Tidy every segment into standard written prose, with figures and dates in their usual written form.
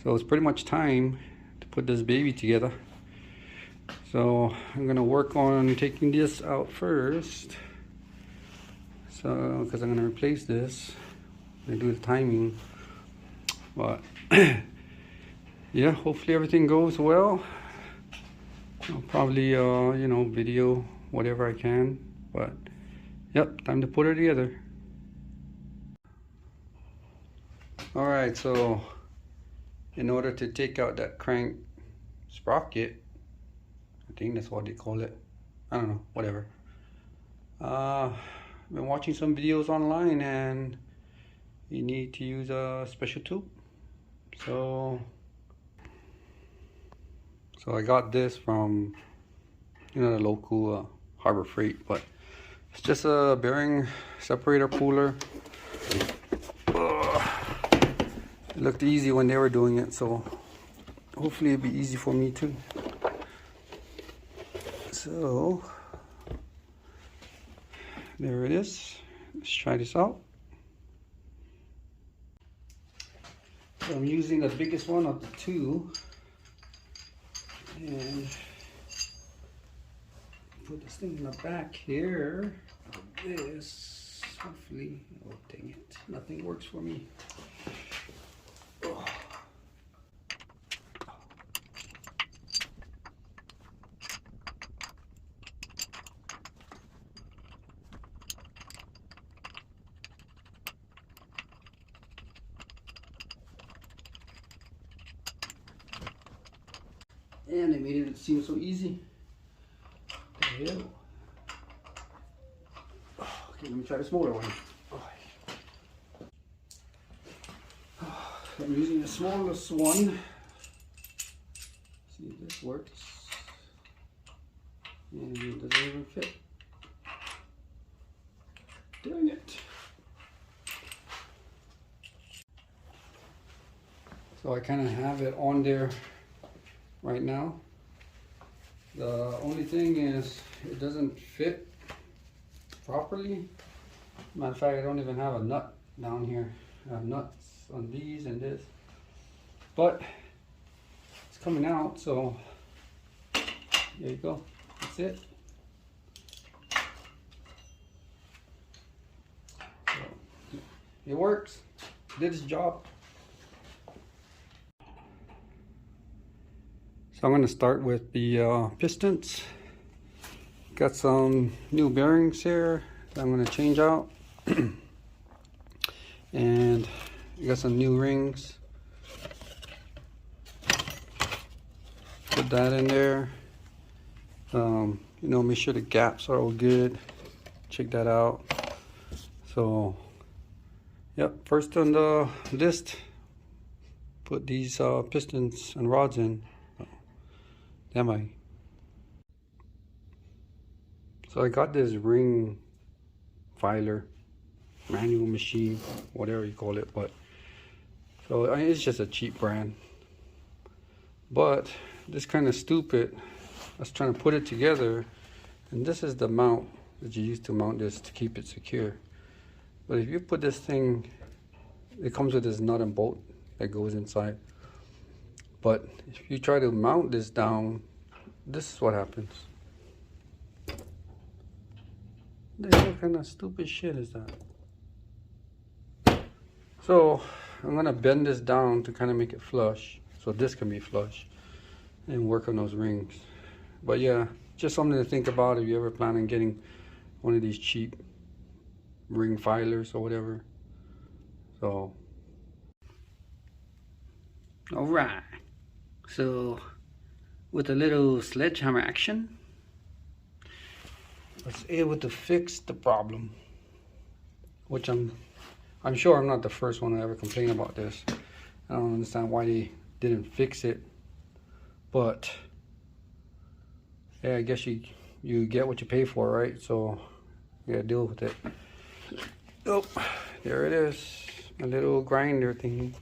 So it's pretty much time to put this baby together. So I'm gonna work on taking this out first. So, because I'm gonna replace this and do the timing. But yeah, hopefully everything goes well. I'll probably you know, video whatever I can. But yep, time to put her together. All right, so in order to take out that crank sprocket, I think that's what they call it, I don't know, whatever. I've been watching some videos online and you need to use a special tube. So I got this from, you know, the local Harbor Freight, but it's just a bearing separator puller. It looked easy when they were doing it, so hopefully it'll be easy for me too. So there it is. Let's try this out. So I'm using the biggest one of the two, and put this thing in the back here of this. Hopefully, oh dang it, nothing works for me. And they made it seem so easy. There. Okay, let me try the smaller one. I'm using the smallest one. See if this works. And it doesn't even fit. Dang it. So I kind of have it on there right now. The only thing is it doesn't fit properly. Matter of fact, I don't even have a nut down here. I have nuts on these and this, but it's coming out, so there you go. That's it. So, it works. Did its job. So I'm going to start with the pistons. Got some new bearings here that I'm going to change out. And got some new rings. Put that in there. You know, make sure the gaps are all good. Check that out. So, yep, first on the list, put these pistons and rods in. Am I? So I got this ring filer, manual machine, whatever you call it, but so it's just a cheap brand. But this kind of stupid. I was trying to put it together, and this is the mount that you use to mount this to keep it secure. But if you put this thing, it comes with this nut and bolt that goes inside. But if you try to mount this down, this is what happens. What kind of stupid shit is that? So I'm gonna bend this down to kind of make it flush, so this can be flush, and work on those rings. But yeah, just something to think about if you ever plan on getting one of these cheap ring filers or whatever. So, all right. So with a little sledgehammer action, I was able to fix the problem, which I'm sure I'm not the first one to ever complain about this. I don't understand why they didn't fix it, but yeah, I guess you get what you pay for, right? So you gotta deal with it. Oh, there it is, my little grinder thingy.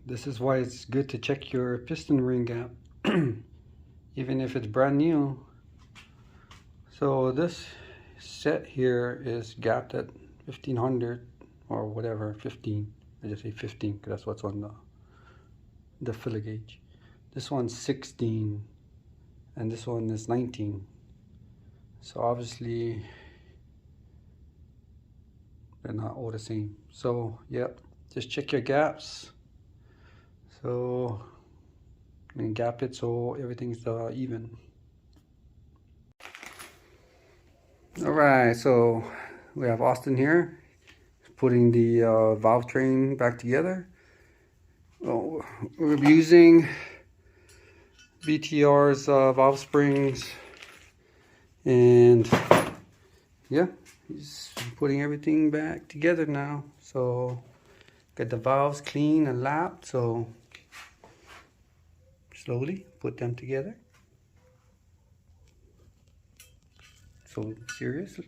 This is why it's good to check your piston ring gap, even if it's brand new. So this set here is gapped at 1500 or whatever, 15. I just say 15 because that's what's on the filler gauge. This one's 16 and this one is 19. So obviously they're not all the same. So yep, just check your gaps. So and gap it so everything's even. All right, so we have Austin here putting the valve train back together. Oh, we're using BTR's valve springs, and yeah, he's putting everything back together now. So get the valves clean and lapped, so slowly put them together. So serious.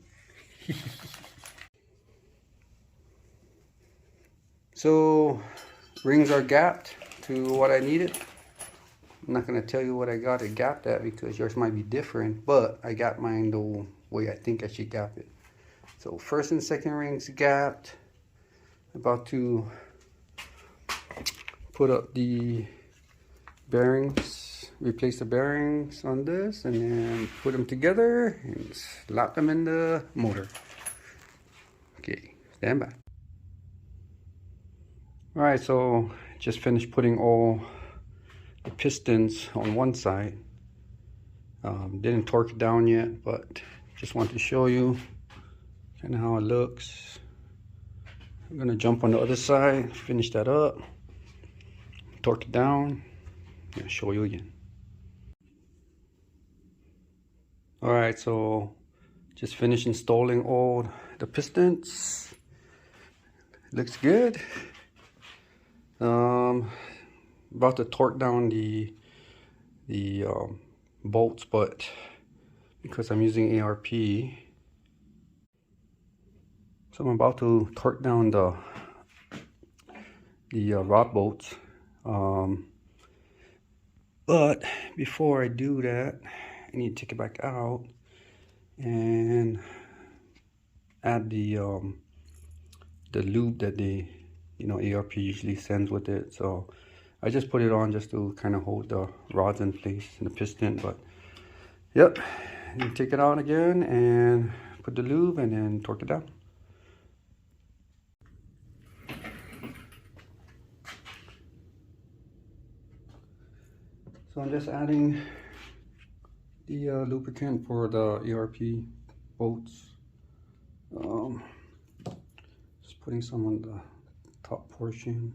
So rings are gapped to what I needed. I'm not gonna tell you what I got it gapped at because yours might be different, but I got mine the way I think I should gap it. So first and second rings gapped. About to put up the bearings, replace the bearings on this, and then put them together and slap them in the motor. Okay, stand by. All right, so just finished putting all the pistons on one side. Didn't torque it down yet, but just want to show you kind of how it looks. I'm gonna jump on the other side, finish that up, torque it down, and show you again. All right, so just finished installing all the pistons. Looks good. About to torque down the bolts, but because I'm using ARP, so I'm about to torque down the rod bolts. But before I do that, I need to take it back out and add the lube that the ARP usually sends with it. So I just put it on just to kind of hold the rods in place and the piston. But yep, you take it out again and put the lube and then torque it down. So I'm just adding the lubricant for the ARP bolts. Just putting some on the top portion.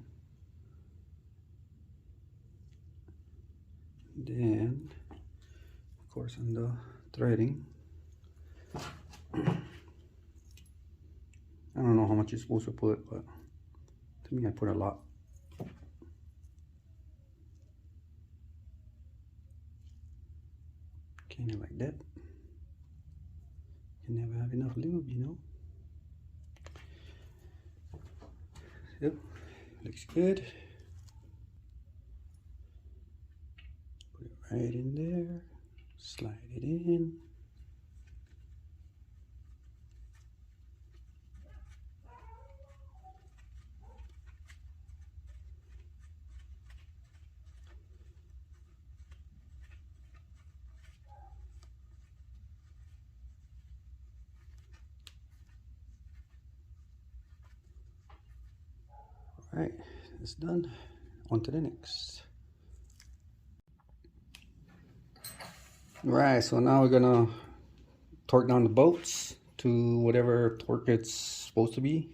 Then, of course, on the threading. I don't know how much you're supposed to put, but to me I put a lot. Kind of like that. You never have enough lube, you know. Yep, looks good. Put it right in there, slide it in. All right, it's done. On to the next. All right, so now we're gonna torque down the bolts to whatever torque it's supposed to be.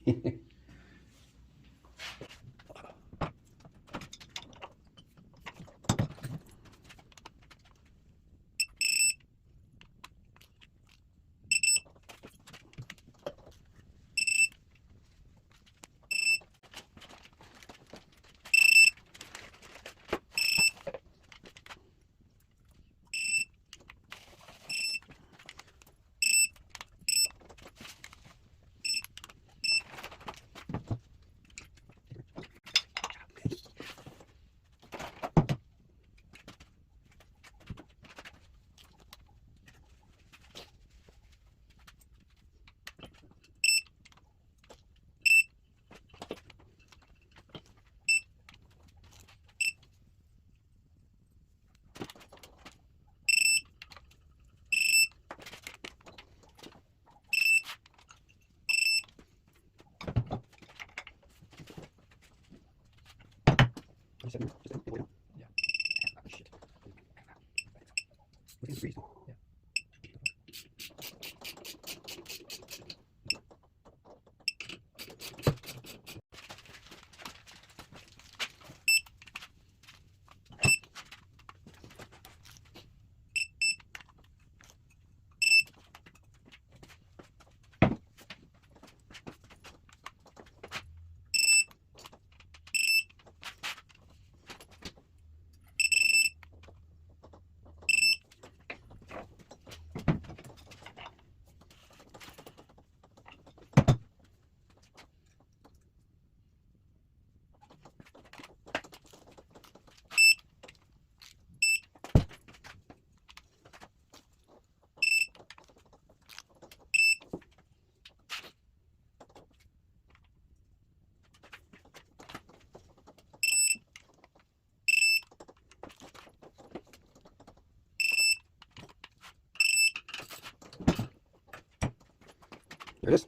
There it is.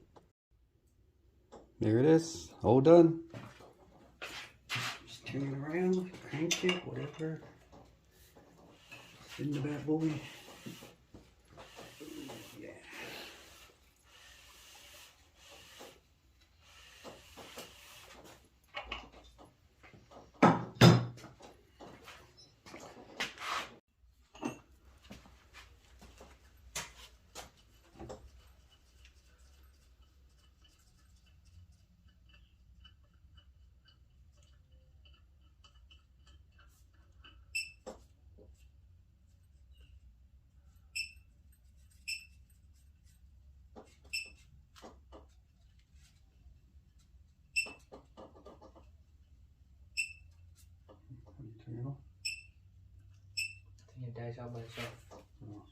There it is. All done. Just turn it around, crank it, whatever. Spin the bad boy. Yeah. Turn it off. I think it dies out by itself. Oh.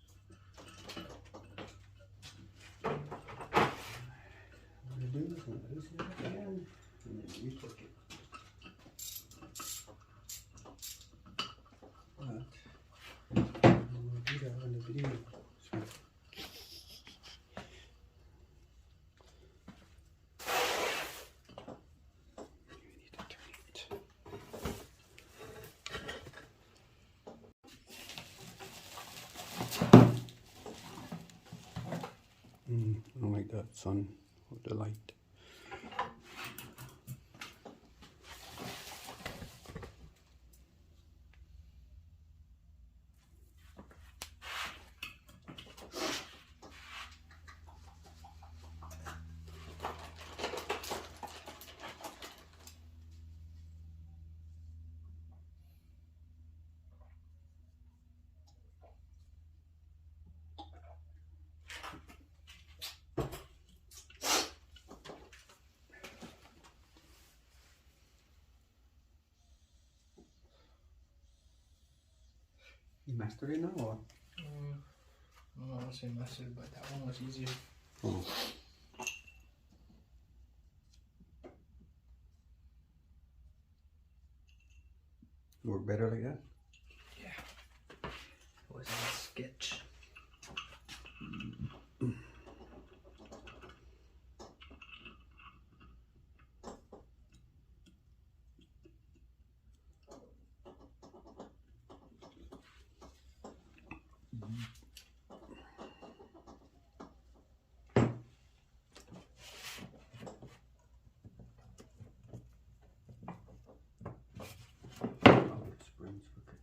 What I'm gonna do is I'm gonna loosen it again and then re-hook it. But I'm gonna do that on the video. So, you need to turn it. I don't like that sun with the light. You mastered it now or? I don't want to say mastered, but that one was easier. Oh. Work better like that? Yeah. It was a sketch. Springs, okay.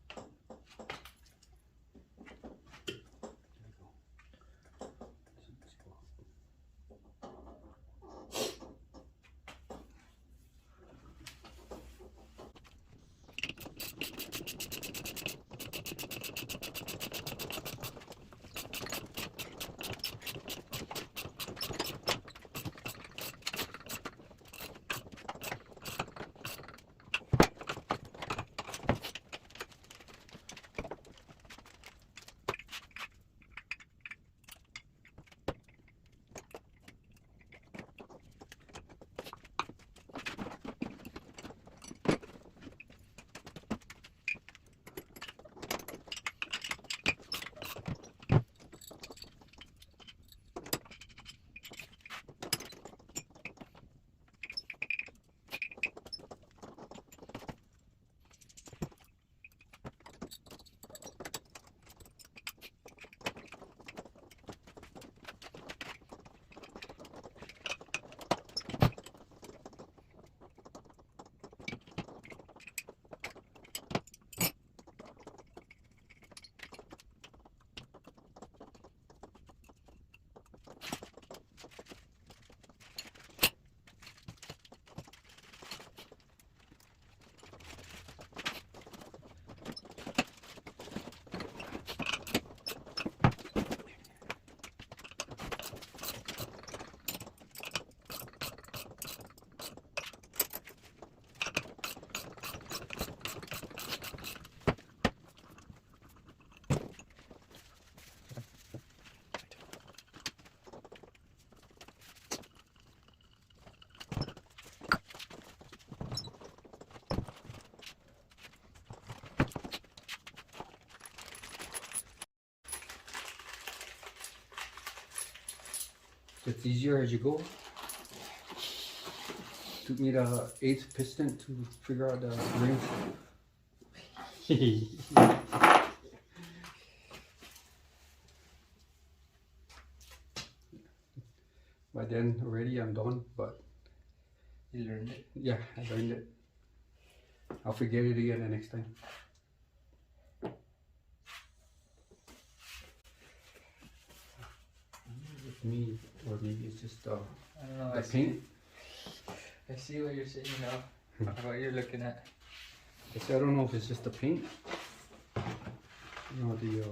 There you go. It's easier as you go. Took me the 8th piston to figure out the rings. By then already I'm done, but You learned it. yeah, I learned it. I'll forget it again the next time. With me, or maybe it's just I don't know. the paint. I see what you're saying now. What you're looking at. I don't know if it's just the paint. You know, the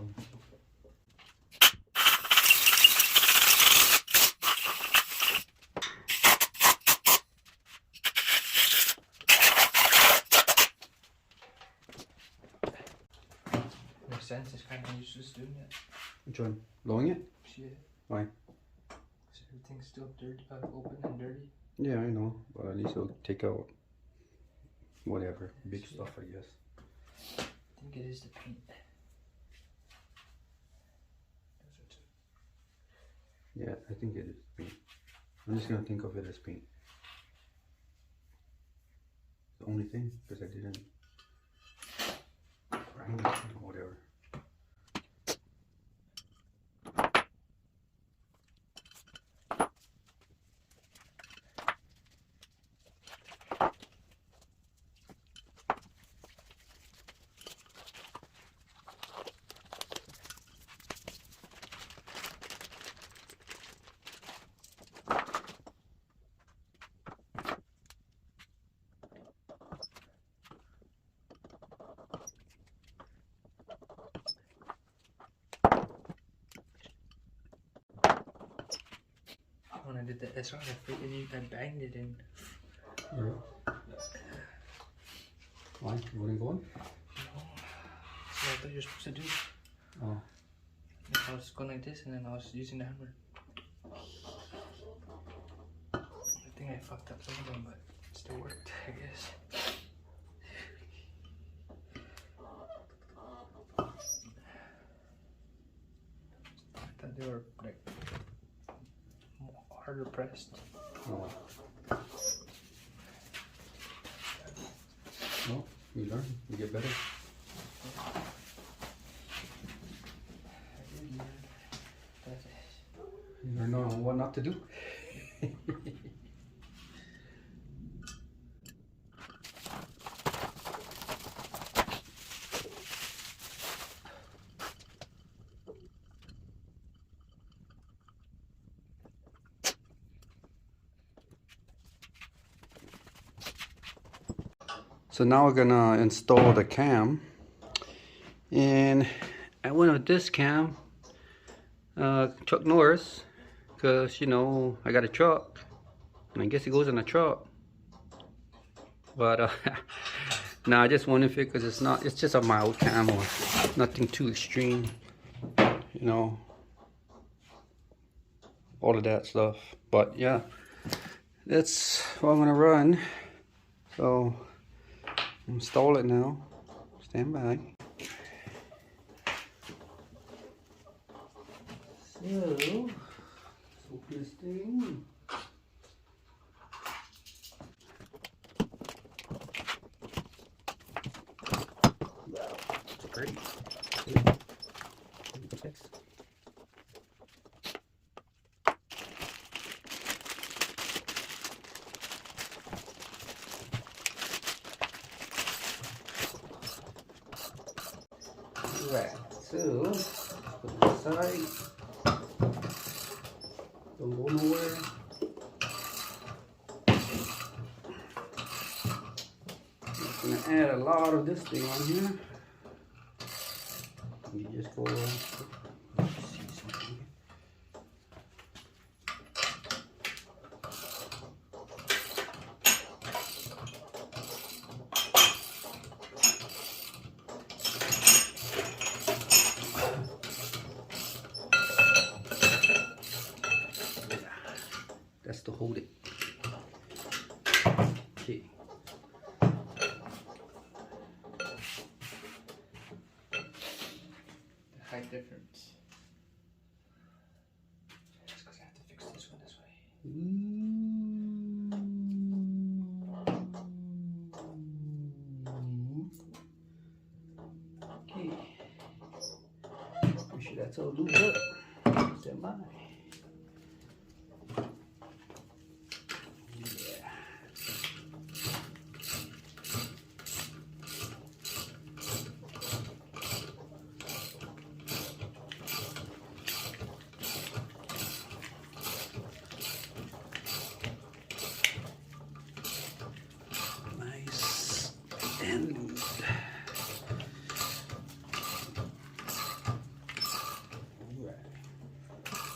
Makes sense. It's kind of useless doing it. which one? Blowing it? Shit. Why? So everything's still dirty, open and dirty. Yeah, I know, but at least it'll take out whatever big stuff, I guess. I think it is the paint. Yeah, I think it is paint. I'm just gonna think of it as paint. The only thing, because I didn't grind it or whatever. When I did the SR, I banged it in. Yeah. Why? You wouldn't go in? No. That's what I thought you were supposed to do. Oh. I was going like this and then I was using the hammer. I think I fucked up some of them, but it still worked, I guess. I thought they were like harder pressed. Oh. Well, you learn, you get better. I did learn, but You learn what not to do. So now we're gonna install the cam, and I went with this cam, Chuck Norris, because you know I got a truck, and I guess it goes in a truck. But no, I just went with it because it's just a mild cam, or nothing too extreme, you know, all of that stuff. But yeah, that's what I'm gonna run. So install it now. Stand by. So, let's open this thing. It's great. Right, so put it aside. Don't go nowhere. I'm gonna add a lot of this thing on here. You just go. See something. That's to hold it. Okay. the height difference. Just because I have to fix this one. Okay. Make sure that's all lubed up. Stand by. Nice and lubed.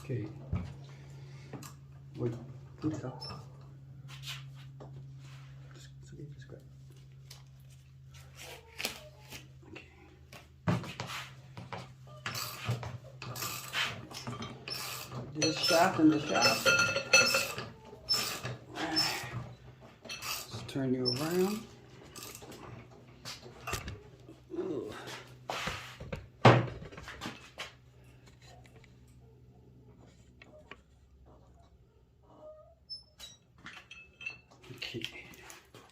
Okay. Wait, put it up. Just grab. Okay. This shaft and the shaft. Let's turn you around. Ugh. Okay,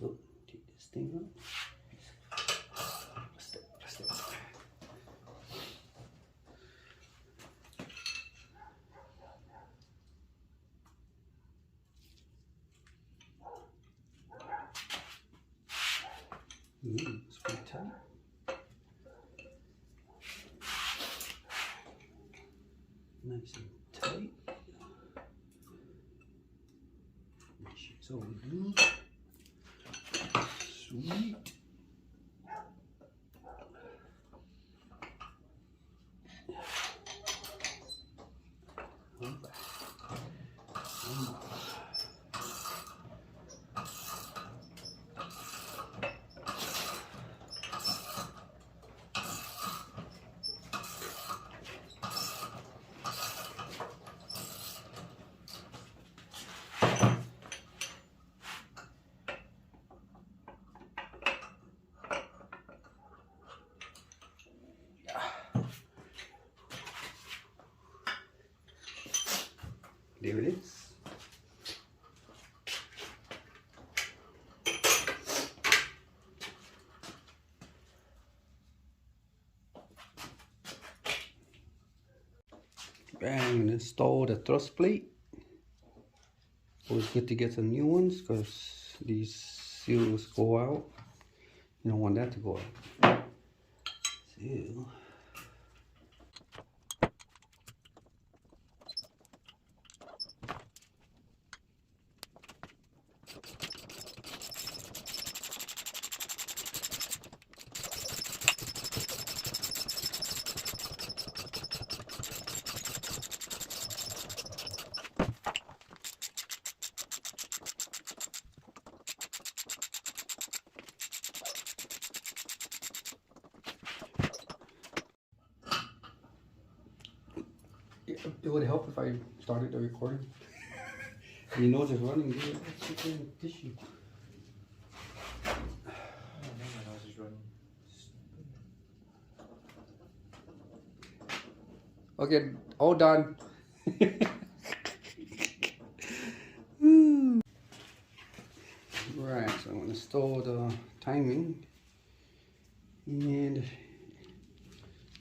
oh, take this thing out. Step. It's pretty tight. Nice and tight. Make sure it's all loose. Sweet. There it is. Bang, and install the thrust plate. Always good to get some new ones because these seals go out. You don't want that to go out. Seal. It would help if I started the recording. You know it's running. It's in tissue. Oh, man, my nose is running. Okay, all done. Right, so I'm going to install the timing. And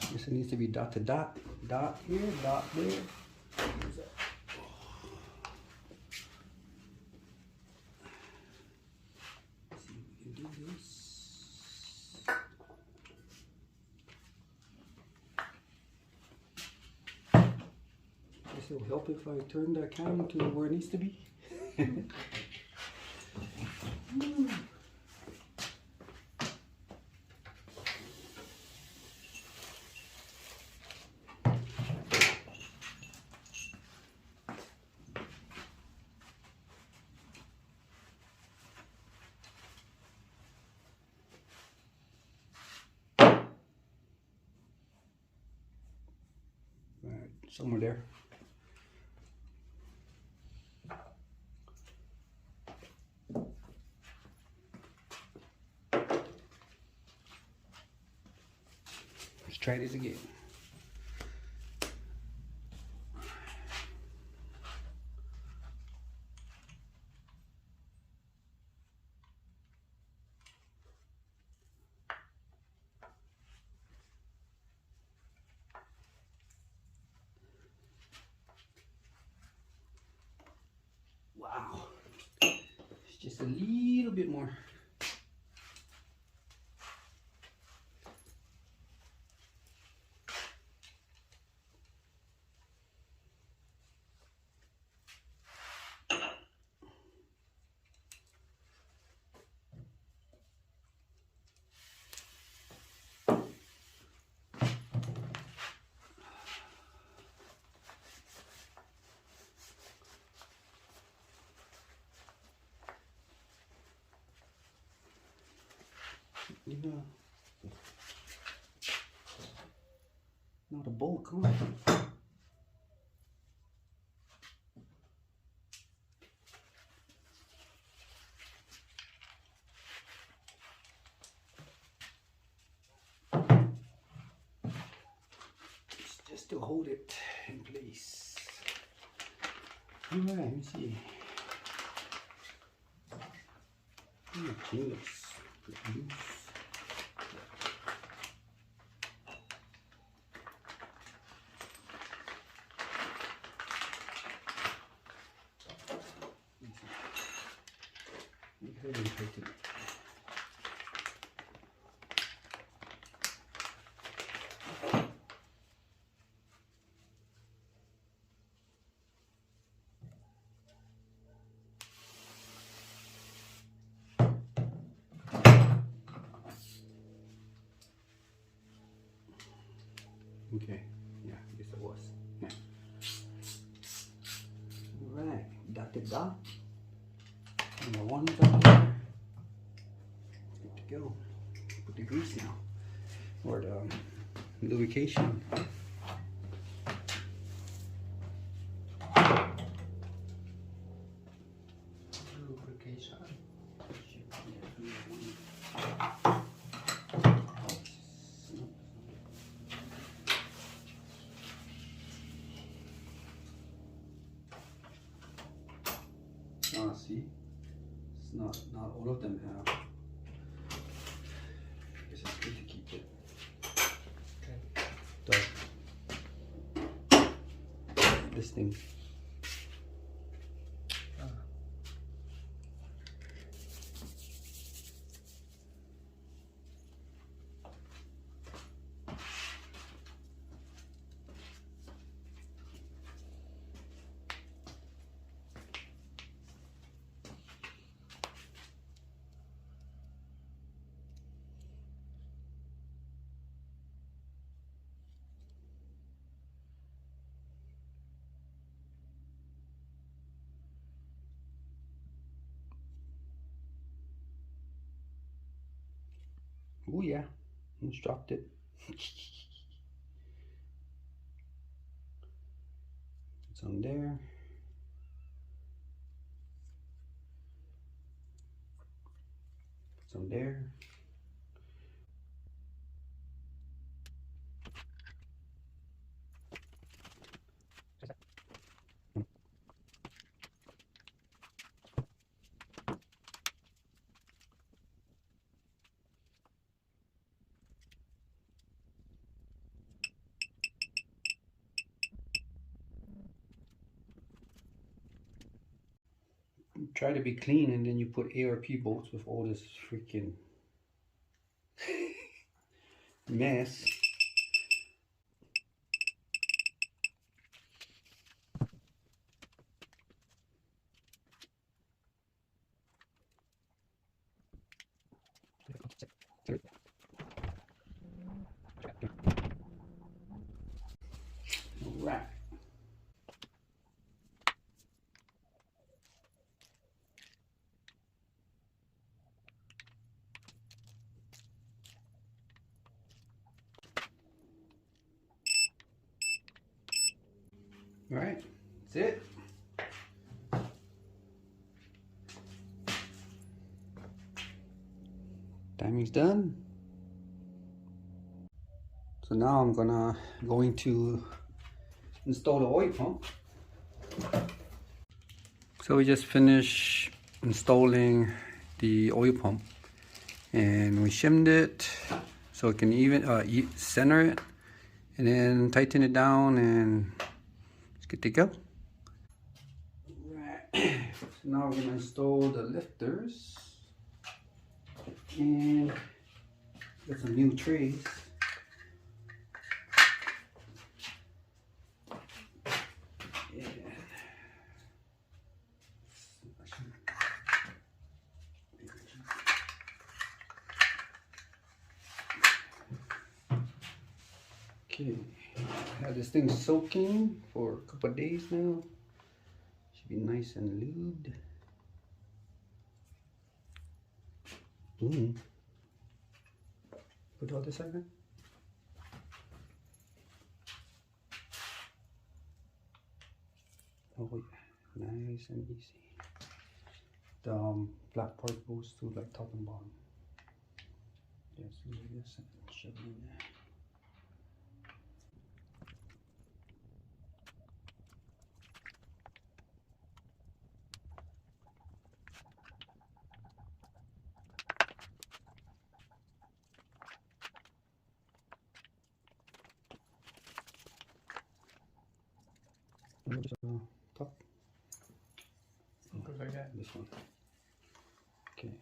I guess it needs to be dot to dot. Dot here, dot there. Where's that? Let's see if we can do this. Guess it'll help if I turn the camera to where it needs to be. Right, somewhere there. Let's try this again. more. Yeah. Not a bulk, huh? Just to hold it in place. Alright, let me see. Change loose. Okay, yeah, I guess it was. Yeah. Alright, dot to dot. Number one is up there. Good to go. Put the grease now. Or the lubrication. Lubrication. Ah, see, it's not all of them have. I guess it's good to keep it. This thing. Oh yeah, almost dropped it. Some there. Some there. Try to be clean, and then you put ARP bolts with all this freaking mess. All right. All right, that's it. Timing's done. So now I'm going to install the oil pump. So we just finished installing the oil pump, and we shimmed it so it can even center it, and then tighten it down, and it's good to go. Right. So now we're gonna install the lifters. And got some new trays. Okay, had this thing soaking for a couple of days now. Should be nice and lubed. Put all this again. Oh yeah, nice and easy. The black part goes to like top and bottom. Just leave this and shove it in there. Top. Goes like that. This one. Okay.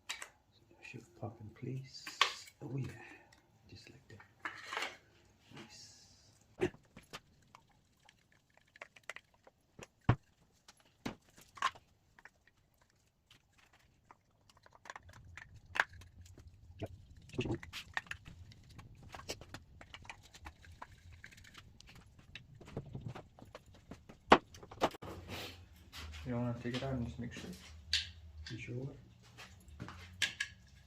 So it should pop in place. Oh yeah. Just like that. Nice. Yep. You don't want to take it out and just make sure. You sure what?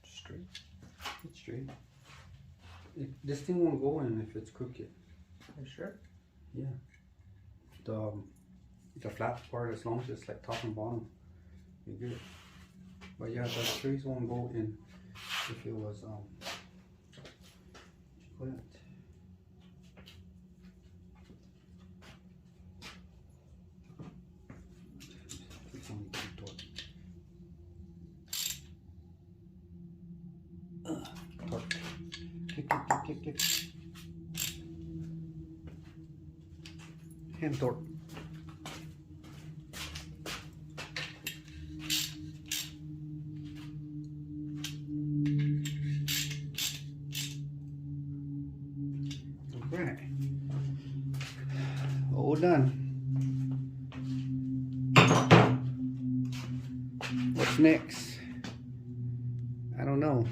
Straight. It's straight. This thing won't go in if it's crooked. You sure? Yeah. The flat part, as long as it's like top and bottom, you're good. But yeah, the trays won't go in if it was what? It's only two torque. Torque. Kick. Hand torque. Alright. All done. What's next? I don't know.